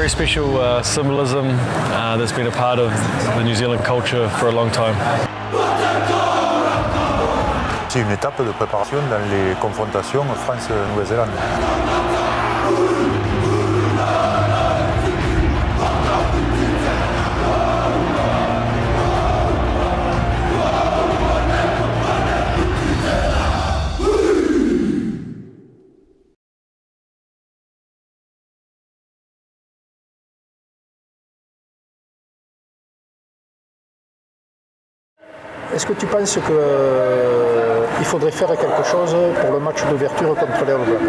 very special symbolism that's been a part of the New Zealand culture for a long time. C'est une étape de préparation dans les confrontations France-Nouvelle-Zélande. Est-ce que tu penses qu'il faudrait faire quelque chose pour le match d'ouverture contre les All Blacks en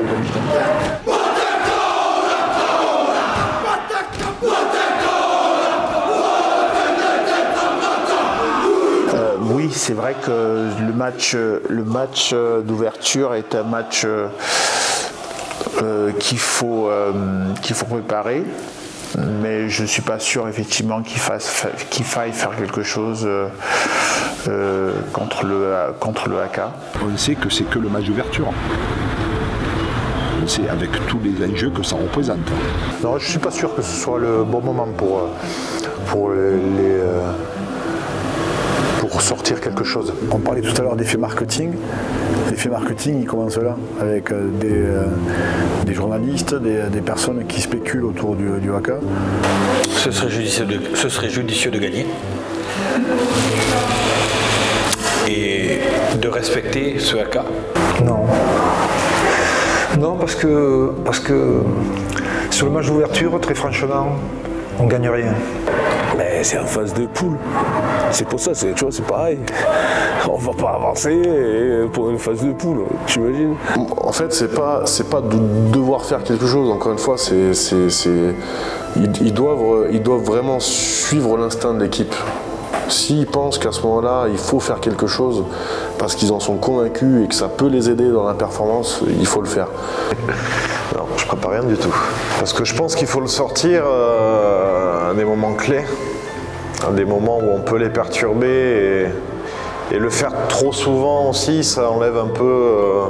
2020 ? Oui, c'est vrai que le match d'ouverture est un match qu'il faut préparer. Mais je ne suis pas sûr effectivement qu'il faille faire quelque chose contre le AK. On sait que c'est que le match d'ouverture. C'est avec tous les enjeux que ça représente. Non, je ne suis pas sûr que ce soit le bon moment pour sortir quelque chose. On parlait tout à l'heure d'effet marketing. L'effet marketing, il commence là, avec des journalistes, des personnes qui spéculent autour du haka. Ce serait judicieux de gagner. Et de respecter ce haka. Non. Non, parce que sur le match d'ouverture, très franchement, on ne gagne rien. Mais c'est en phase de poule. C'est pour ça, tu vois, c'est pareil. On va pas avancer pour une phase de poule, tu imagines? En fait, c'est pas de devoir faire quelque chose. Encore une fois, ils doivent vraiment suivre l'instinct de l'équipe. S'ils pensent qu'à ce moment-là, il faut faire quelque chose parce qu'ils en sont convaincus et que ça peut les aider dans la performance, il faut le faire. Non, je prépare rien du tout. Parce que je pense qu'il faut le sortir à des moments clés, à des moments où on peut les perturber et le faire trop souvent aussi, ça enlève un peu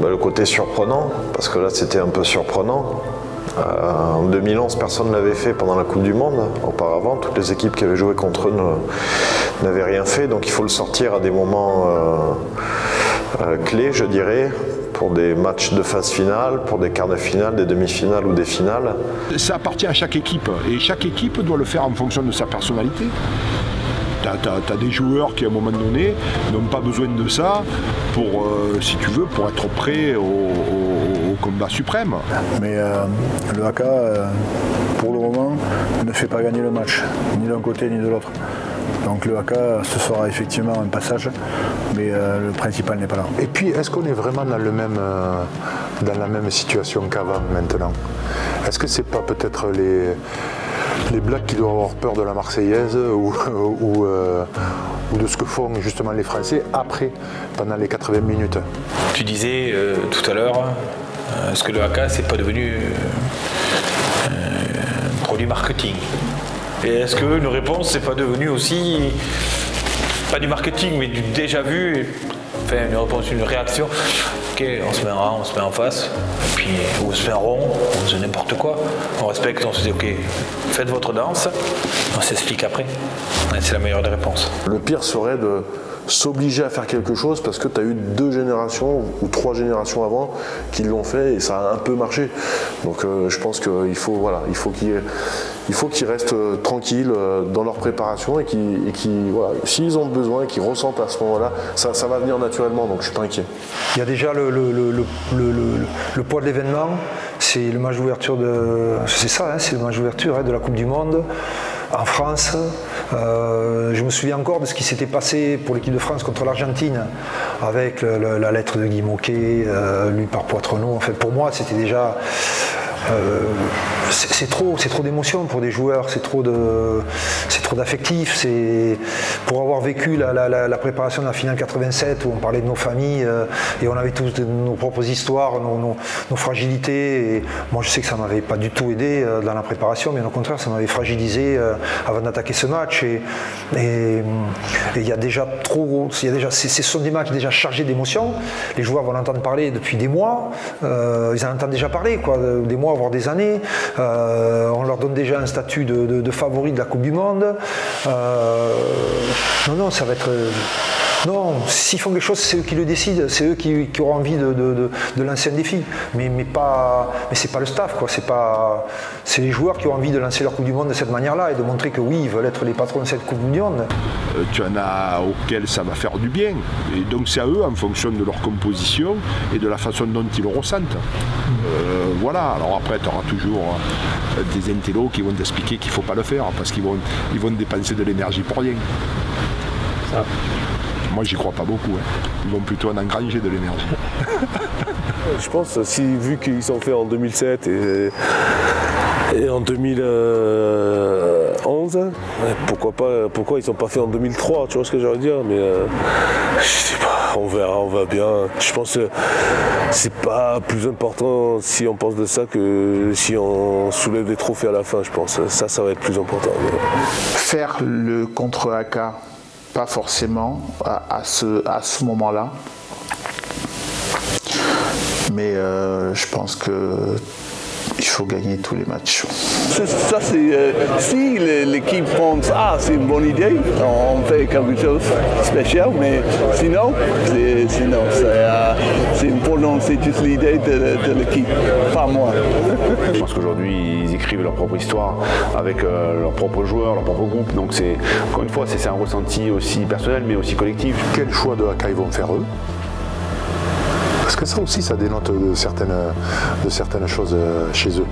le côté surprenant, parce que là c'était un peu surprenant. En 2011, personne ne l'avait fait pendant la Coupe du Monde. Auparavant, toutes les équipes qui avaient joué contre eux n'avaient rien fait, donc il faut le sortir à des moments clés, je dirais, pour des matchs de phase finale, pour des quarts de finale, des demi-finales ou des finales. Ça appartient à chaque équipe, et chaque équipe doit le faire en fonction de sa personnalité. T'as des joueurs qui, à un moment donné, n'ont pas besoin de ça pour, si tu veux, pour être prêts au combat suprême. Mais le haka, pour le moment, ne fait pas gagner le match, ni d'un côté ni de l'autre. Donc le haka, ce sera effectivement un passage, mais le principal n'est pas là. Et puis, est-ce qu'on est vraiment dans la même situation qu'avant maintenant? Est-ce que c'est pas peut-être les Blacks qui doivent avoir peur de la Marseillaise ou de ce que font justement les Français après, pendant les 80 minutes? Tu disais tout à l'heure, est-ce que le haka c'est pas devenu un produit marketing? Et est-ce qu'une réponse c'est pas devenu aussi, pas du marketing mais du déjà vu, enfin une réponse, une réaction? Ok, on se met en rang, on se met en face, et puis on se met en rond, on se fait n'importe quoi, on respecte, on se dit ok, faites votre danse, on s'explique après. C'est la meilleure des réponses. Le pire serait de s'obliger à faire quelque chose parce que tu as eu 2 générations ou 3 générations avant qui l'ont fait et ça a un peu marché. Donc je pense qu'il faut, qu'ils restent tranquilles dans leur préparation et s'ils ont besoin et qu'ils ressentent à ce moment-là, ça va venir naturellement, donc je suis pas inquiet. Il y a déjà le poids de l'événement, c'est le match d'ouverture c'est ça, hein, c'est le match d'ouverture de la Coupe du Monde en France. Je me souviens encore de ce qui s'était passé pour l'équipe de France contre l'Argentine avec la lettre de Guy Moquet lue par Poitrenaud. En fait, pour moi, c'était déjà c'est trop d'émotions pour des joueurs, c'est trop d'affectifs. Pour avoir vécu la préparation de la finale 87 où on parlait de nos familles et on avait tous nos propres histoires, nos fragilités. Et moi, je sais que ça m'avait pas du tout aidé dans la préparation, mais au contraire, ça m'avait fragilisé avant d'attaquer ce match. Et il y a déjà ce sont des matchs déjà chargés d'émotions. Les joueurs vont en entendre parler depuis des mois. Ils en entendent déjà parler, quoi, des mois mois, voire des années. On leur donne déjà un statut de favori de la Coupe du Monde. Non, ça va être... Non, s'ils font quelque chose, c'est eux qui le décident, c'est eux qui auront envie de lancer un défi. Mais c'est pas le staff, quoi. C'est les joueurs qui ont envie de lancer leur Coupe du Monde de cette manière-là et de montrer que oui, ils veulent être les patrons de cette Coupe du Monde. Tu en as auxquels ça va faire du bien. Et donc c'est à eux, en fonction de leur composition et de la façon dont ils le ressentent. Voilà, alors après tu auras toujours des intellos qui vont t'expliquer qu'il ne faut pas le faire parce qu'ils vont dépenser de l'énergie pour rien. Ça. Moi, j'y crois pas beaucoup. Ils vont plutôt en engranger de l'énergie. Je pense, vu qu'ils sont faits en 2007 et en 2011, pourquoi ils sont pas faits en 2003, tu vois ce que je veux dire, mais je sais pas, on verra bien. Je pense que c'est pas plus important si on pense de ça que si on soulève des trophées à la fin, je pense. Ça va être plus important. Faire le contre AK, pas forcément à ce moment-là, mais je pense qu'il faut gagner tous les matchs. Ça c'est si l'équipe pense c'est une bonne idée, on fait quelque chose de spécial, mais sinon c'est important, c'est juste l'idée de l'équipe, pas moi. Je pense qu'aujourd'hui ils écrivent leur propre histoire avec leurs propres joueurs, leur propre groupe, donc c'est encore une fois c'est un ressenti aussi personnel mais aussi collectif. Quel choix de AK ils vont faire eux? Parce que ça aussi, ça dénote de certaines choses chez eux.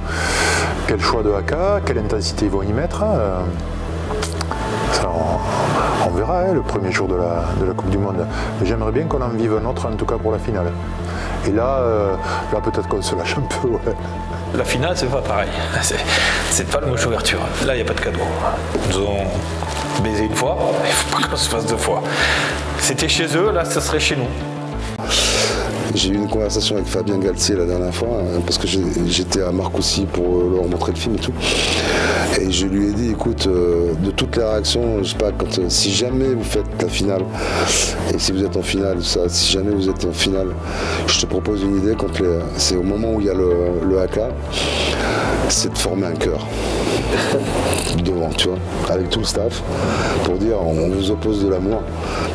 Quel choix de AK, quelle intensité ils vont y mettre, ça, on verra le premier jour de la Coupe du Monde. Mais j'aimerais bien qu'on en vive un autre, en tout cas pour la finale. Et là peut-être qu'on se lâche un peu. Ouais. La finale, c'est pas pareil. C'est pas le match d'ouverture. Là, il n'y a pas de cadeau. Ils nous ont baisé une fois, il ne faut pas qu'on se fasse deux fois. C'était chez eux, là, ça serait chez nous. J'ai eu une conversation avec Fabien Galtier la dernière fois, parce que j'étais à Marcoussis pour leur montrer le film et tout. Et je lui ai dit, écoute, de toutes les réactions, je sais pas, si jamais vous faites la finale, et si vous êtes en finale, si jamais vous êtes en finale, je te propose une idée, c'est au moment où il y a le AK, c'est de former un chœur. Devant, tu vois, avec tout le staff, pour dire on vous oppose de l'amour,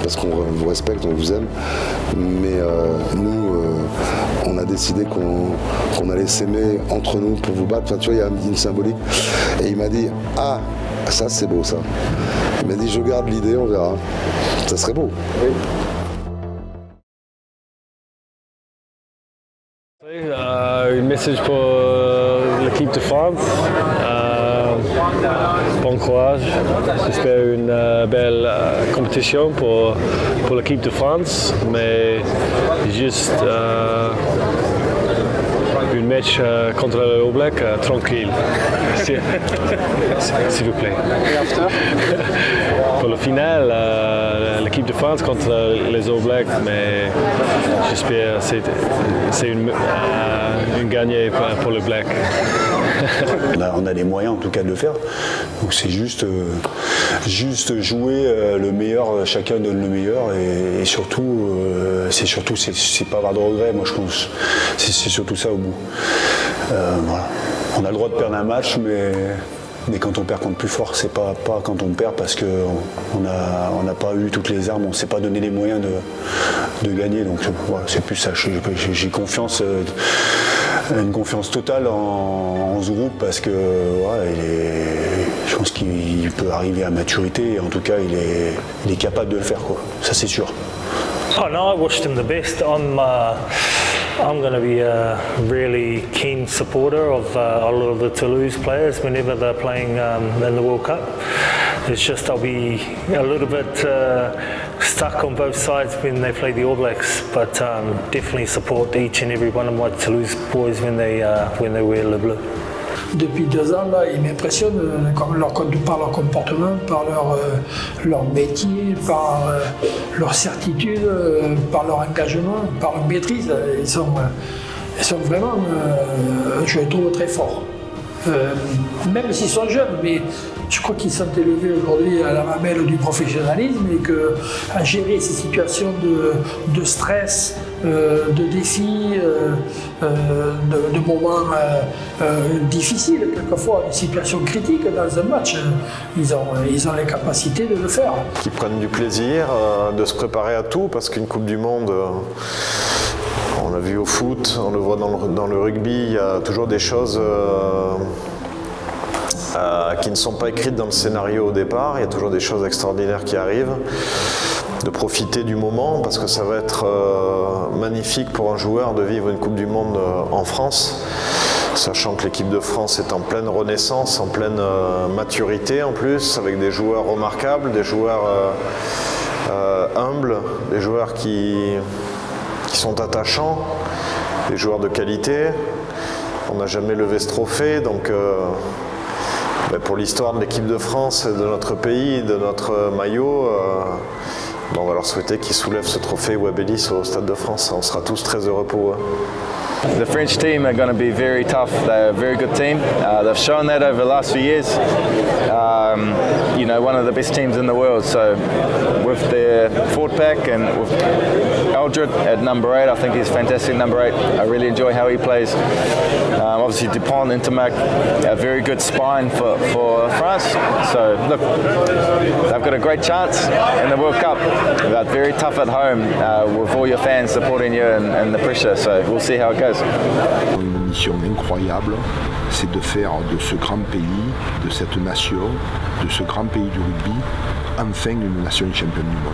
parce qu'on vous respecte, on vous aime, mais nous, on a décidé qu'on allait s'aimer entre nous pour vous battre, enfin, tu vois, il y a une symbolique. Et il m'a dit, ça c'est beau ça. Il m'a dit, je garde l'idée, on verra. Ça serait beau. Oui. Un message pour l'équipe de France. Bon courage. J'espère une belle compétition pour l'équipe de France, mais juste un match contre le All Black tranquille, s'il vous plaît. Pour le final, l'équipe de France contre les All Blacks, mais j'espère que c'est une gagnée pour le Black. On a les moyens en tout cas de le faire, donc c'est juste jouer le meilleur, chacun donne le meilleur et surtout c'est pas avoir de regrets, moi je pense, c'est surtout ça au bout. Voilà. On a le droit de perdre un match, mais quand on perd contre plus fort, c'est pas quand on perd parce qu'on n'a pas eu toutes les armes, on ne s'est pas donné les moyens de gagner. Donc voilà, c'est plus ça, j'ai confiance, une confiance totale en ce groupe parce que je pense qu'il peut arriver à maturité et en tout cas il est capable de le faire, quoi. Ça c'est sûr. Oh no, I watched him the best. I'm going to be a really keen supporter of a lot of the Toulouse players whenever they're playing in the World Cup. It's just I'll be a little bit stuck on both sides when they play the All Blacks, but definitely support each and every one of my Toulouse boys when they wear le bleu. Depuis 2 ans, là, ils m'impressionnent par leur comportement, par leur métier, par leur certitude, par leur engagement, par leur maîtrise. Ils sont vraiment, je les trouve très forts. Même s'ils sont jeunes, mais je crois qu'ils sont élevés aujourd'hui à la mamelle du professionnalisme et qu'à gérer ces situations de stress, de défis, de moments difficiles, quelquefois, des situations critiques dans un match, ils ont les capacités de le faire. Qui prennent du plaisir de se préparer à tout, parce qu'une Coupe du Monde, on l'a vu au foot, on le voit dans le rugby, il y a toujours des choses qui ne sont pas écrites dans le scénario au départ, il y a toujours des choses extraordinaires qui arrivent. De profiter du moment, parce que ça va être magnifique pour un joueur de vivre une Coupe du Monde en France, sachant que l'équipe de France est en pleine renaissance, en pleine maturité en plus, avec des joueurs remarquables, des joueurs humbles, des joueurs qui sont attachants, des joueurs de qualité. On n'a jamais levé ce trophée, donc pour l'histoire de l'équipe de France, de notre pays, de notre maillot, on va leur souhaiter qu'ils soulèvent ce trophée Webb Ellis au Stade de France. On sera tous très heureux pour eux. The French team are going to be very tough. They're a very good team. They've shown that over the last few years. You know, one of the best teams in the world. So with their forward pack and with Eldred at number 8, I think he's fantastic number 8. I really enjoy how he plays. Obviously Dupont, Intermac, a very good spine for France. So look, they've got a great chance in the World Cup. They're very tough at home with all your fans supporting you and the pressure. So we'll see how it goes. Une mission incroyable, c'est de faire de ce grand pays, de cette nation, de ce grand pays du rugby, enfin une nation championne du monde.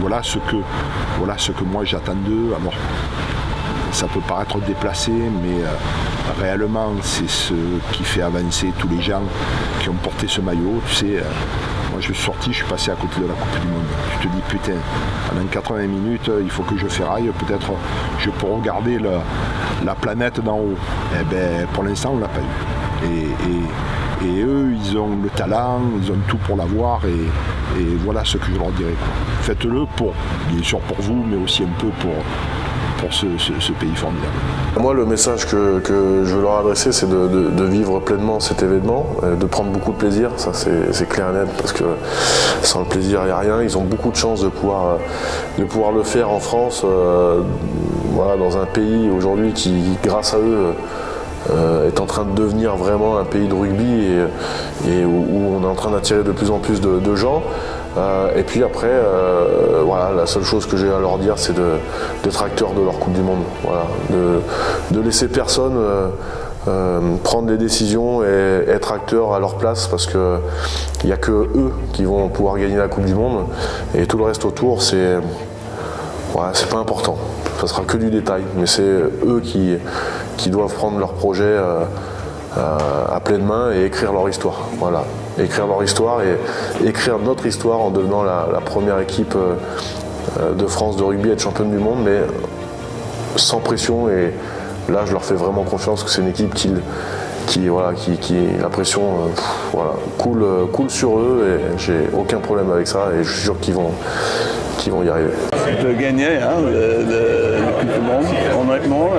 Voilà ce que moi j'attends d'eux. Alors, ça peut paraître déplacé, mais réellement c'est ce qui fait avancer tous les gens qui ont porté ce maillot. Tu sais, moi je suis sorti, je suis passé à côté de la Coupe du Monde. Tu te dis putain, pendant 80 minutes, il faut que je ferraille, peut-être je peux regarder la planète d'en haut. Eh ben, pour l'instant on ne l'a pas eu. Et eux, ils ont le talent, ils ont tout pour l'avoir, et voilà ce que je leur dirais. Faites-le bien sûr pour vous, mais aussi un peu pour ce pays formidable. Moi, le message que je veux leur adresser, c'est de vivre pleinement cet événement, de prendre beaucoup de plaisir, ça c'est clair et net, parce que sans le plaisir, il n'y a rien. Ils ont beaucoup de chance de pouvoir le faire en France, voilà, dans un pays aujourd'hui qui, grâce à eux, est en train de devenir vraiment un pays de rugby et où on est en train d'attirer de plus en plus de gens. Et puis après, voilà, la seule chose que j'ai à leur dire, c'est d'être acteur de leur Coupe du Monde. Voilà, de laisser personne prendre les décisions et être acteur à leur place, parce qu'il n'y a que eux qui vont pouvoir gagner la Coupe du Monde, et tout le reste autour, c'est pas important. Ça sera que du détail, mais c'est eux qui doivent prendre leur projet à pleine main et écrire leur histoire. Voilà. Écrire leur histoire et écrire notre histoire en devenant la première équipe de France de rugby à être championne du monde, mais sans pression. Et là, je leur fais vraiment confiance que c'est une équipe qui la pression coule sur eux, et j'ai aucun problème avec ça, et je suis sûr qu'ils vont y arriver. De gagner le Coupe du Monde, honnêtement,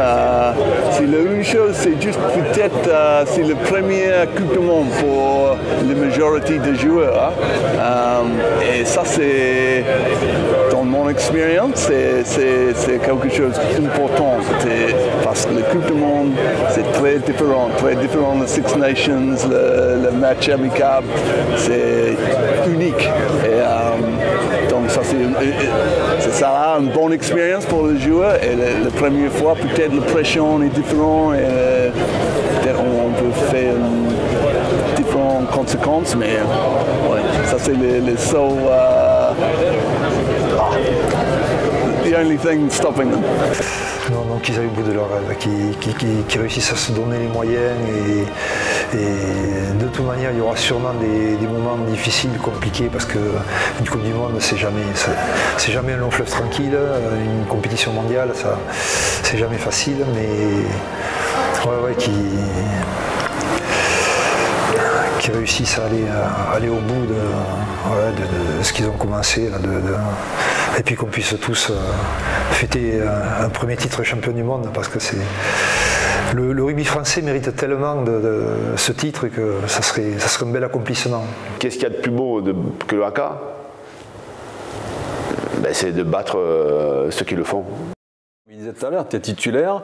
c'est la même chose, c'est juste peut-être c'est la première Coupe du Monde pour la majorité des joueurs. Et ça, c'est, dans mon expérience, c'est quelque chose d'important, parce que la Coupe du Monde, c'est très différent des Six Nations, le match amical, c'est unique. Et donc ça, ça a une bonne expérience pour les joueurs, et la première fois, peut-être la pression est différente, et peut-être on peut faire différentes conséquences, mais ouais, ça c'est le seul, the only thing stopping them. Non, donc ils aillent au bout de leur rêve, qui réussissent à se donner les moyens, et de toute manière il y aura sûrement des moments difficiles, compliqués, parce qu'une Coupe du Monde c'est jamais un long fleuve tranquille, une compétition mondiale c'est jamais facile, mais qui réussissent à aller au bout de ce qu'ils ont commencé, là, et puis qu'on puisse tous fêter un premier titre champion du monde, parce que le rugby français mérite tellement de ce titre que ça serait un bel accomplissement. Qu'est-ce qu'il y a de plus beau que le haka? C'est de battre ceux qui le font. Il disait tout à l'heure, tu es titulaire,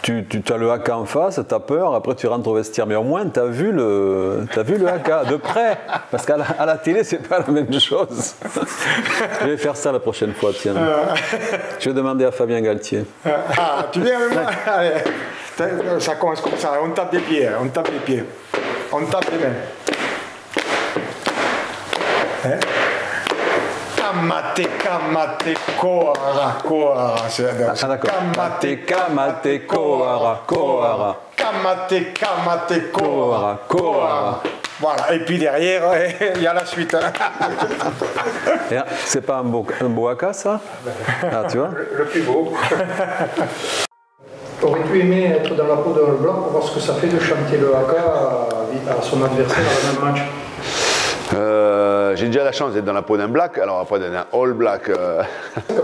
tu as le haka en face, tu as peur, après tu rentres au vestiaire, mais au moins tu as vu le haka de près, parce qu'à la télé c'est pas la même chose. Je vais faire ça la prochaine fois, tiens. Je vais demander à Fabien Galtier. Ah, tu viens avec moi? Allez, ça commence comme ça, on tape des pieds, on tape des pieds, on tape les mains. Hein? Kamate, kamate, kohara, kohara. Ah d'accord. Kamate, kamate, kohara, kohara. Kamate, kamate, kohara, kohara. Voilà, et puis derrière, il y a la suite. C'est pas un beau haka, ça? Ah, tu vois? Le plus beau. Aurais-tu aimé être dans la peau d'un All Black pour voir ce que ça fait de chanter le haka à son adversaire dans le même match? J'ai déjà la chance d'être dans la peau d'un black, alors après d'un all black.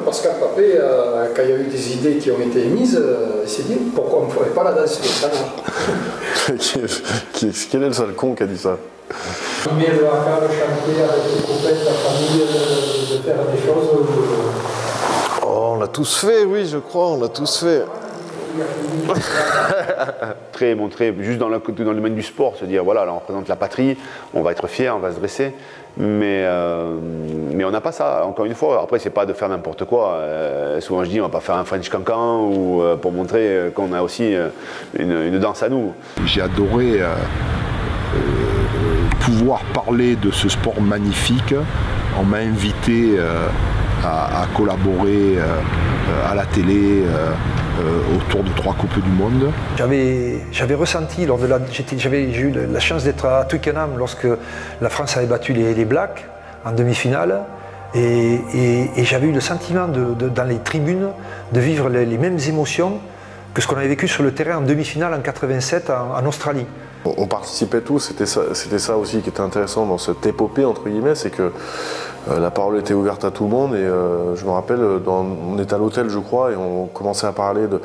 Pascal Papé, quand il y a eu des idées qui ont été émises, il s'est dit pourquoi on ne ferait pas la danse des canards? Quel est le seul con qui a dit ça? Mais le haka, le chanter avec les copains, la famille, de faire des choses. Oh, on l'a tous fait, oui, je crois, on l'a tous fait. Montrer juste dans le domaine du sport, se dire voilà, là on représente la patrie, on va être fier, on va se dresser, mais on n'a pas ça, encore une fois. Après, c'est pas de faire n'importe quoi. Souvent je dis on va pas faire un French cancan ou pour montrer qu'on a aussi une danse à nous. J'ai adoré pouvoir parler de ce sport magnifique. On m'a invité à collaborer à la télé autour de 3 Coupes du Monde. J'avais ressenti, j'ai eu la chance d'être à Twickenham lorsque la France avait battu les Blacks en demi-finale, et j'avais eu le sentiment dans les tribunes de vivre les mêmes émotions que ce qu'on avait vécu sur le terrain en demi-finale en 87 en Australie. On participait tous, c'était ça aussi qui était intéressant dans cette épopée entre guillemets, c'est que la parole était ouverte à tout le monde, et je me rappelle, on était à l'hôtel je crois, et on commençait à parler de...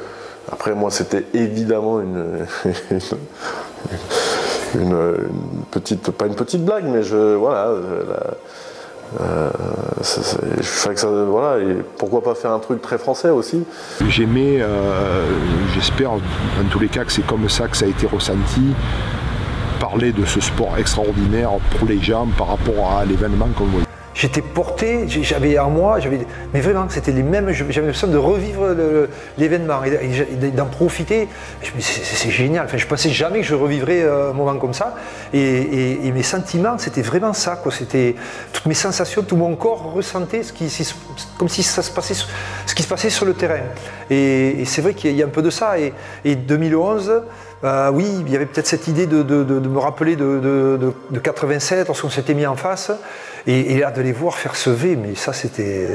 Après moi c'était évidemment une petite, pas une petite blague, mais voilà, voilà, et pourquoi pas faire un truc très français aussi. J'aimais, j'espère en tous les cas que c'est comme ça que ça a été ressenti, parler de ce sport extraordinaire pour les gens par rapport à l'événement qu'on voit. J'étais porté, j'avais en moi, mais vraiment c'était les mêmes, j'avais l'impression de revivre l'événement et d'en profiter. C'est génial, enfin, je ne pensais jamais que je revivrais un moment comme ça, et mes sentiments c'était vraiment ça, quoi. C'était toutes mes sensations, tout mon corps ressentait comme si ça se passait, ce qui se passait sur le terrain. Et c'est vrai qu'il y a un peu de ça, et 2011, oui, il y avait peut-être cette idée de me rappeler de 87 lorsqu'on s'était mis en face. Et là, de les voir faire ce V, mais ça, c'était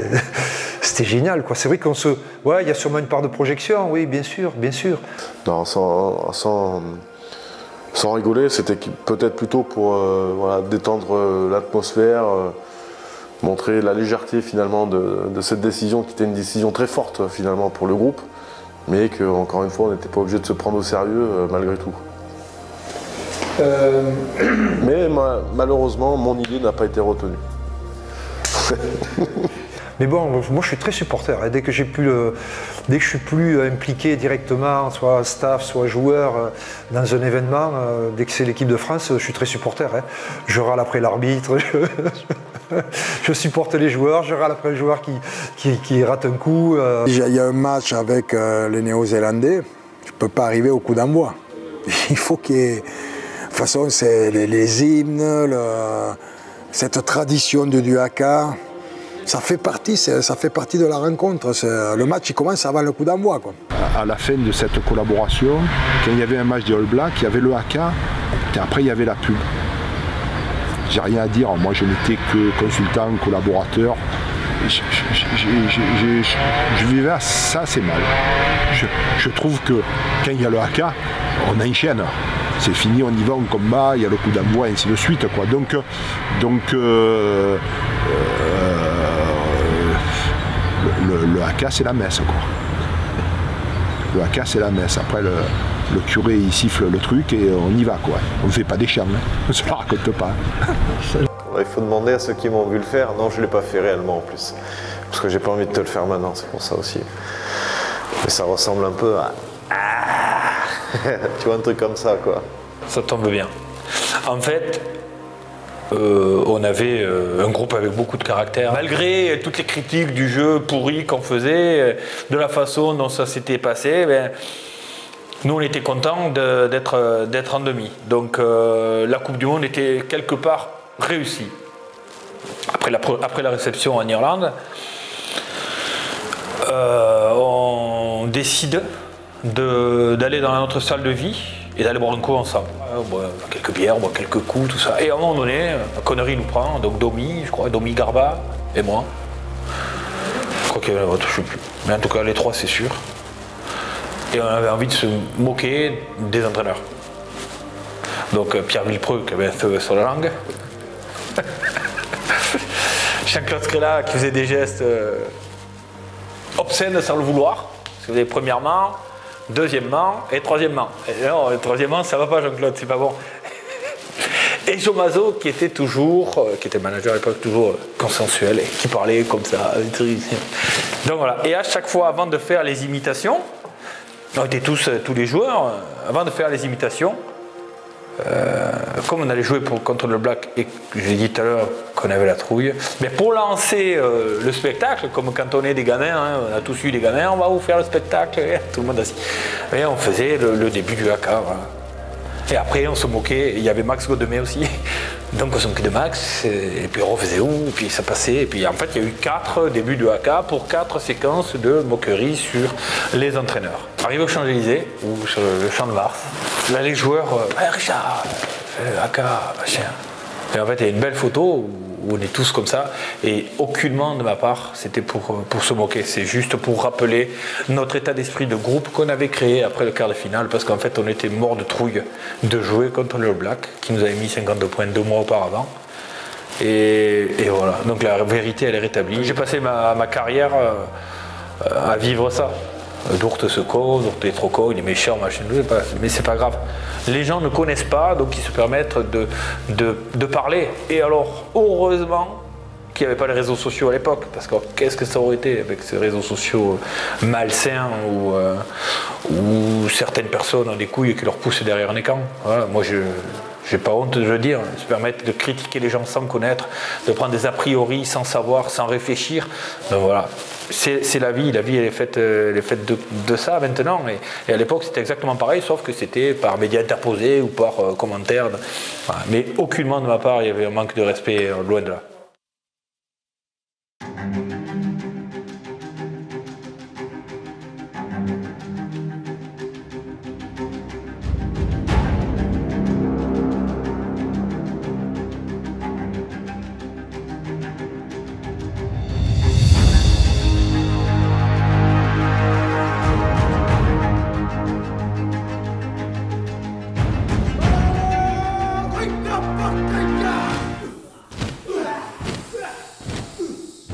génial, quoi. C'est vrai qu'on se... Ouais, il y a sûrement une part de projection, oui, bien sûr, bien sûr. Non, sans rigoler, c'était peut-être plutôt pour voilà, détendre l'atmosphère, montrer la légèreté, finalement, de cette décision, qui était une décision très forte, finalement, pour le groupe, mais qu'encore une fois, on n'était pas obligé de se prendre au sérieux, malgré tout. Mais malheureusement, mon idée n'a pas été retenue. Mais bon, moi je suis très supporter. Et dès que je suis plus impliqué directement, soit staff, soit joueur, dans un événement, dès que c'est l'équipe de France, je suis très supporter. Je râle après l'arbitre, je supporte les joueurs, je râle après le joueur qui rate un coup. Il y a un match avec les Néo-Zélandais, je ne peux pas arriver au coup d'envoi. Il faut qu'il y ait... De toute façon, c'est les hymnes, cette tradition du haka, ça fait partie de la rencontre. Le match il commence avant le coup d'envoi. À la fin de cette collaboration, quand il y avait un match des All Blacks, il y avait le haka, et après il y avait la pub. J'ai rien à dire, moi je n'étais que consultant, collaborateur. Je vivais ça, c'est mal. Je trouve que quand il y a le haka, on enchaîne. C'est fini, on y va, on combat, il y a le coup d'envoi, et ainsi de suite, quoi. Donc le haka c'est la messe quoi. Le haka c'est la messe. Après le curé il siffle le truc et on y va quoi. On ne fait pas des chants, hein. On ne se la raconte pas. Il faut demander à ceux qui m'ont vu le faire. Non, je ne l'ai pas fait réellement en plus. Parce que j'ai pas envie de te le faire maintenant, c'est pour ça aussi. Mais ça ressemble un peu à... tu vois, un truc comme ça quoi. Ça tombe bien. En fait, on avait un groupe avec beaucoup de caractère. Malgré toutes les critiques du jeu pourri qu'on faisait, de la façon dont ça s'était passé, ben, nous on était contents d'être en demi. Donc la Coupe du Monde était quelque part réussie. Après la réception en Irlande, on décide d'aller dans notre salle de vie et d'aller boire un coup ensemble. On boit quelques bières, on boit quelques coups, tout ça. Et à un moment donné, la connerie nous prend, donc Domi, je crois, Domi Garba et moi. Je crois qu'il y avait l'autre, je ne sais plus. Mais en tout cas, les trois, c'est sûr. Et on avait envie de se moquer des entraîneurs. Donc Pierre Villepreux qui avait un feu sur la langue. Jean-Claude Scrella qui faisait des gestes obscènes sans le vouloir. C'était premièrement, deuxièmement et troisièmement. Et non, troisièmement, ça va pas Jean-Claude, c'est pas bon. Et Joe Mazzo qui était toujours, qui était manager à l'époque, toujours consensuel et qui parlait comme ça. Donc voilà. Et à chaque fois, avant de faire les imitations, on était tous les joueurs, avant de faire les imitations, comme on allait jouer contre le Black et je l'ai dit tout à l'heure qu'on avait la trouille, mais pour lancer le spectacle, comme quand on est des gamins, hein, on a tous eu des gamins, on va vous faire le spectacle, et tout le monde assis. Et on faisait le début du haka. Voilà. Et après on se moquait, il y avait Max Godemé aussi, donc on se moquait de Max, et puis on refaisait et puis ça passait, et puis en fait il y a eu 4 débuts de haka pour 4 séquences de moquerie sur les entraîneurs. Arrivé aux Champs-Élysées, ou sur le champ de Mars, là les joueurs, Richard, haka, machin. Et en fait il y a une belle photo où on est tous comme ça, et aucunement de ma part c'était pour se moquer, c'est juste pour rappeler notre état d'esprit de groupe qu'on avait créé après le quart de finale, parce qu'en fait on était mort de trouille de jouer contre le All Black qui nous avait mis 52 points 2 mois auparavant, et voilà, donc la vérité elle est rétablie. J'ai passé ma carrière à vivre ça. Dourte Seco, Dourte est trop con, il est méchant, machin, mais c'est pas grave. Les gens ne connaissent pas, donc ils se permettent de parler. Et alors, heureusement qu'il n'y avait pas les réseaux sociaux à l'époque, parce que qu'est-ce que ça aurait été avec ces réseaux sociaux malsains où certaines personnes ont des couilles qui leur poussent derrière un écran. Voilà, moi j'ai pas honte de le dire, se permettre de critiquer les gens sans connaître, de prendre des a priori sans savoir, sans réfléchir. Donc voilà, c'est la vie elle est faite de ça maintenant. Et à l'époque c'était exactement pareil, sauf que c'était par médias interposés ou par commentaires. Voilà. Mais aucunement de ma part il y avait un manque de respect, loin de là.